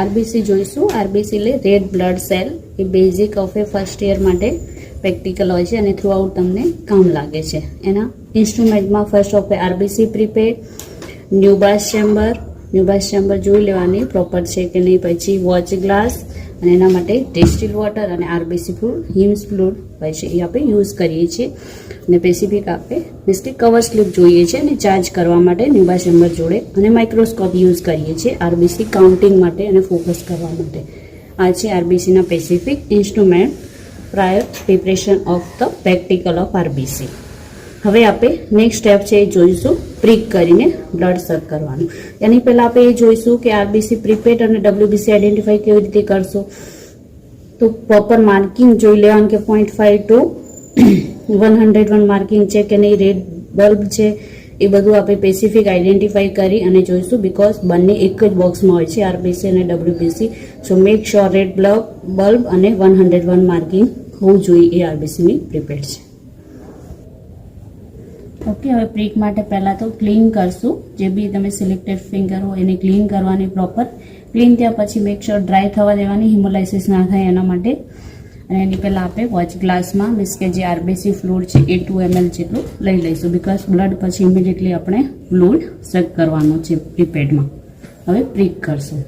RBC જોઈશું. RBC એટલે red blood cell. A basic of A first year માટે practical હોય છે અને થ્રુ આઉટ તમને કામ લાગે છે. એના ઇન્સ્ટ્રુમેન્ટમાં first of a RBC prepaid, Neubauer chamber જોઈ લેવાની પ્રોપર છે કે નહીં. પછી વોચ ગ્લાસ અને એના માટે ડિસ્ટિલ વોટર અને આરબીસી ફ્લુડ, હિમ્સ ફ્લુડ હોય છે એ આપણે યુઝ કરીએ છીએ. અને સ્પેસિફિક આપણે મિસ્ટેક કવર સ્લિપ જોઈએ છે અને ચાર્જ કરવા માટે ન્યુબા ચેમ્બર જોડે અને માઇક્રોસ્કોપ યુઝ કરીએ છીએ આરબીસી કાઉન્ટિંગ માટે અને ફોકસ કરવા માટે. આ છે આરબીસીના specific instrument prior preparation of the practical of RBC. હવે આપણે નેક્સ્ટ સ્ટેપ છે એ જોઈશું પ્રિક કરીને બ્લડ સક કરવાનું. એની પહેલાં આપણે એ જોઈશું કે આરબીસી પ્રીપેડ અને ડબલ્યુબીસી આઈડેન્ટિફાઈ કેવી રીતે કરશો. તો પ્રોપર માર્કિંગ જોઈ લેવાનું કે 0.5 to 101 માર્કિંગ છે કે નહીં, રેડ બલ્બ છે, એ બધું આપણે સ્પેસિફિક આઈડેન્ટિફાઈ કરી અને જોઈશું. બિકોઝ બંને એક જ બોક્સમાં હોય છે આરબીસી અને ડબલ્યુબીસી. સો મેક શ્યોર રેડ બલ્બ અને 101 માર્કિંગ હોવું જોઈએ એ આરબીસીની પ્રીપેડ છે. ઓકે, હવે પ્રિક માટે પહેલાં તો ક્લીન કરશું. જે બી તમે સિલેક્ટેડ ફિંગર હોય એને ક્લીન કરવાની પ્રોપર. ક્લીન થયા પછી મેક શ્યોર ડ્રાય થવા દેવાની, હિમોલાઇસિસ ના થાય એના માટે. અને એની પહેલાં આપણે વોચ ગ્લાસમાં મીન્સ કે જે આરબીસી ફ્લુડ છે એ 2 ml જેટલું લઈ લઈશું. બિકોઝ બ્લડ પછી ઇમિડિયેટલી આપણે ફ્લુડ સક કરવાનું છે પ્રીપેડમાં. હવે પ્રિક કરશું.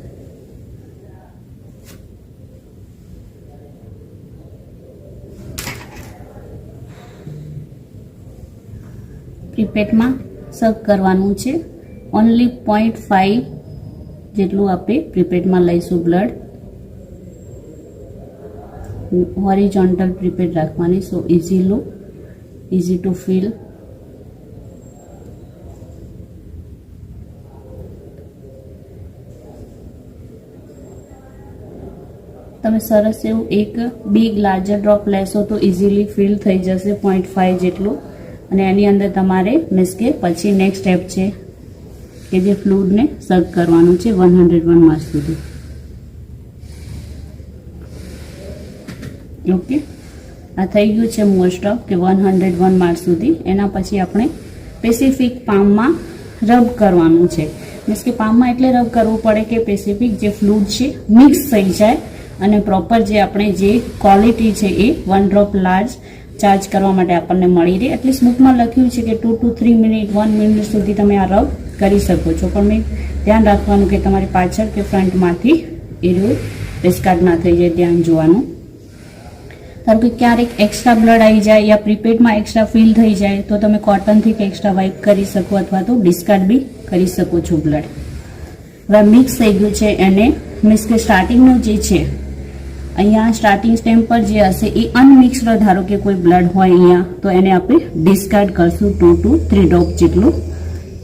પ્રીપેડમાં સક કરવાનું છે. ઓનલી 0.5 જેટલું આપણે પ્રીપેડમાં લઈશું બ્લડ. હોરિઝોન્ટલ પ્રીપેડ રાખવાની. સો ઇઝી ટુ ફીલ. તમે સરસ એવું એક બિગ લાર્જર ડ્રોપ લેશો તો ઇઝીલી ફીલ થઈ જશે 0.5 જેટલું. અને એની અંદર તમારે મીન્સ કે પછી નેક્સ્ટ સ્ટેપ છે કે જે ફ્લુડને સક કરવાનું છે 101 માસ સુધી. ઓકે, આ થઈ ગયું છે મોસ્ટ ઓફ કે 101 માસ સુધી. એના પછી આપણે સ્પેસિફિક પામમાં રબ કરવાનું છે. મીન્સ કે પામમાં એટલે રબ કરવું પડે કે સ્પેસિફિક જે ફ્લુડ છે મિક્સ થઈ જાય અને પ્રોપર જે આપણે જે ક્વોલિટી છે એ 1 ડ્રોપ લાર્જ ચાર્જ કરવા માટે આપણને મળી રહે. એટલીસ્ટ બુકમાં લખ્યું છે કે 2 to 3 મિનિટ 1 મિનિટ સુધી તમે આ રબ કરી શકો છો. પણ મેં ધ્યાન રાખવાનું કે તમારી પાછળ કે ફ્રન્ટમાંથી એ ડિસ્કાર્ડ ના થઈ જાય, ધ્યાન જોવાનું. ધારો કે ક્યારેક એક્સ્ટ્રા બ્લડ આવી જાય યા પ્રીપેડમાં એક્સ્ટ્રા ફીલ થઈ જાય તો તમે કોટનથી એક્સ્ટ્રા વાઇપ કરી શકો અથવા તો ડિસ્કાર્ડ બી કરી શકો છો બ્લડ. હવે મિક્સ થઈ ગયું છે એને મીન્સ કે સ્ટાર્ટિંગનું જે છે અહીંયા સ્ટાર્ટિંગ સ્ટેપ પર જે હશે એ અનમિક્સડ ધારો કે કોઈ બ્લડ હોય અહીંયા તો એને આપણે ડિસ્કાર્ડ કરશું 2 to 3 ડ્રોપ જેટલું.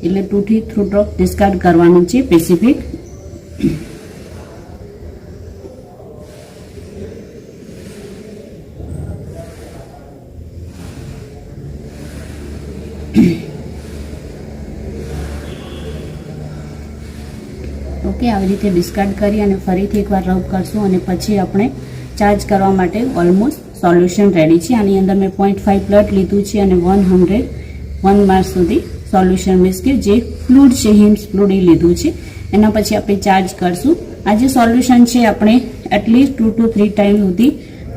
એટલે 2 થી 3 ડ્રોપ ડિસ્કાર્ડ કરવાનું છે સ્પેસિફિક. ઓકે, આવી રીતે ડિસ્કાર્ડ કરી અને ફરીથી એકવાર રબ કરશું અને પછી આપણે ચાર્જ કરવા માટે ઓલમોસ્ટ સોલ્યુશન રેડી છે. આની અંદર મેં 0.5 બ્લડ લીધું છે અને 101 માસ સુધી સોલ્યુશન મીન્સ કે જે ફ્લુડ છે હિમ્સ ફ્લુડ એ લીધું છે. એના પછી આપણે ચાર્જ કરશું. આ જે સોલ્યુશન છે આપણે એટલીસ્ટ 2 to 3 ટાઈમ સુધી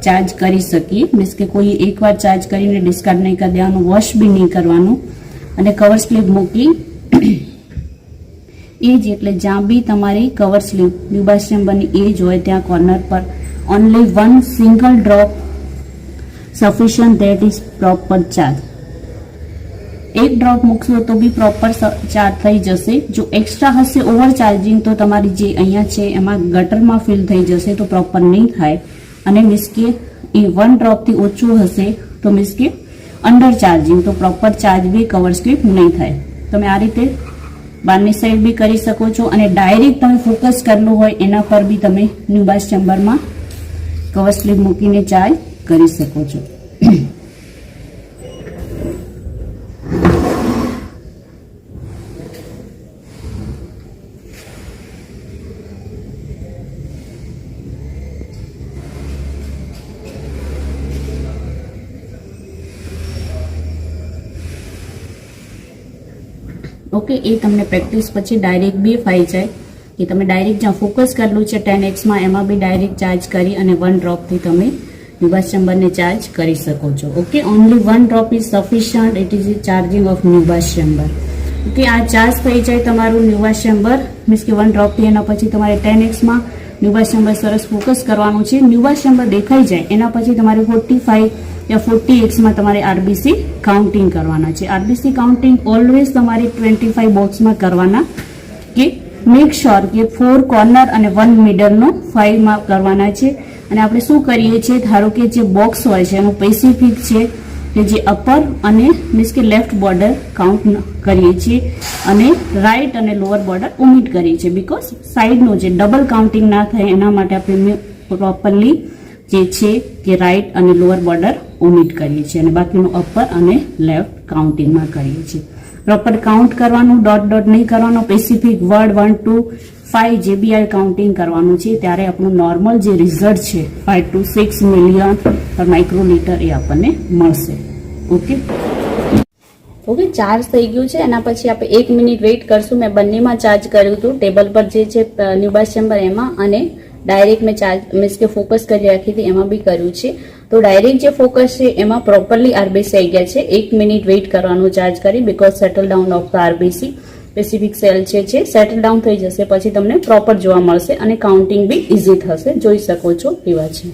ચાર્જ કરી શકીએ. મીન્સ કે કોઈ એકવાર ચાર્જ કરીને ડિસ્કાર્ડ નહીં કરી દેવાનું, વોશ બી નહીં કરવાનું. અને કવર સ્લીપ મૂકી એજ એટલે જ્યાં બી તમારી કવર સ્લીપ ન્યુબાસ ચેમ્બરની એજ હોય ત્યાં કોર્નર પર only 1 single drop sufficient that is proper charge. એક ડ્રોપ મૂકશો તો બી પ્રોપર ચાર્જ થઈ જશે. જો એક્સ્ટ્રા હશે ઓવર ચાર્જિંગ તો તમારી જે અહીંયા છે એમાં ગટરમાં ફિલ થઈ જશે તો પ્રોપર નહીં થાય. અને મીન્સ કે એ 1 ડ્રોપથી ઓછું હશે તો મીન્સ કે અંડર ચાર્જિંગ તો પ્રોપર ચાર્જ બી કવર સ્લીપ નહીં થાય. તમે આ રીતે બારની સાઈડ બી કરી શકો છો અને ડાયરેક્ટ તમે ફોકસ કરવું હોય એના પર બી તમે ન્યુબાસ ચેમ્બરમાં કવર સ્લીપ મૂકીને ચાર્જ કરી શકો છો. ઓકે, એ તમને પ્રેક્ટિસ પછી ડાયરેક્ટ બી ફાઈ જાય કે તમે ડાયરેક્ટ જ્યાં ફોકસ કરેલું છે 10x એમાં બી ડાયરેક્ટ ચાર્જ કરી અને 1 ડ્રોપથી તમે ન્યુબાસ ચેમ્બરને ચાર્જ કરી શકો છો. Okay, only 1 drop is sufficient. It is charging of Neubauer chamber. Okay, આ ચાર્જ થઈ જાય તમારું ન્યુબાસ ચેમ્બર મીન્સ કે 1 ડ્રોપથી. એના પછી તમારે 10x ન્યુબાસ ચેમ્બર સરસ ફોકસ કરવાનું છે. ન્યુબાસ ચેમ્બર દેખાઈ જાય એના પછી તમારે 45 યા 40x તમારે આરબીસી કાઉન્ટિંગ કરવાના છે. આરબીસી કાઉન્ટિંગ ઓલવેઝ તમારે 25 બોક્સમાં કરવાના, કે મેક શ્યોર કે 4 કોર્નર અને 1 મિડલનો 5 માં કરવાના છે. અને આપણે શું કરીએ છીએ, ધારો કે જે બોક્સ હોય છે એનું સ્પેસિફિક છે કે જે અપર અને મીન્સ કે લેફ્ટ બોર્ડર કાઉન્ટ કરીએ છીએ અને રાઈટ અને લોઅર બોર્ડર ઓમિટ કરીએ છીએ, બીકોઝ સાઈડનું જે ડબલ કાઉન્ટિંગ ના થાય એના માટે આપણે પ્રોપરલી જે છે કે રાઈટ અને લોઅર બોર્ડર ઓમિટ કરીએ છીએ અને બાકીનું અપર અને લેફ્ટ કાઉન્ટિંગમાં કરીએ છીએ. પ્રોપર કાઉન્ટ કરવાનું, ડોટ ડોટ નહીં કરવાનું, specific word 1 to 5 JBI counting કરવાનું છે. ત્યારે આપણું નોર્મલ જે રિઝલ્ટ છે 5 to 6 મિલિયન પર માઇક્રોલીટર એ આપણને મળશે. ઓકે, ચાર્જ થઈ ગયું છે. એના પછી આપણે 1 મિનિટ વેઇટ કરશું. મેં બંનેમાં ચાર્જ કર્યું હતું, ટેબલ પર જે છે ન્યુબાસ ચેમ્બર એમાં, અને ડાયરેક્ટ મેં ચાર્જ મીન્સ કે ફોકસ કરી રાખી હતી એમાં બી કર્યું છે. તો ડાયરેક્ટ જે ફોકસ છે એમાં પ્રોપરલી આરબીસી આવી ગયા છે. 1 મિનિટ વેઇટ કરવાનું ચાર્જ કરી, because settle down of the RBC specific cell છે સેટલ ડાઉન થઈ જશે પછી તમને પ્રોપર જોવા મળશે અને કાઉન્ટિંગ બી ઇઝી થશે. જોઈ શકો છો એવા છે.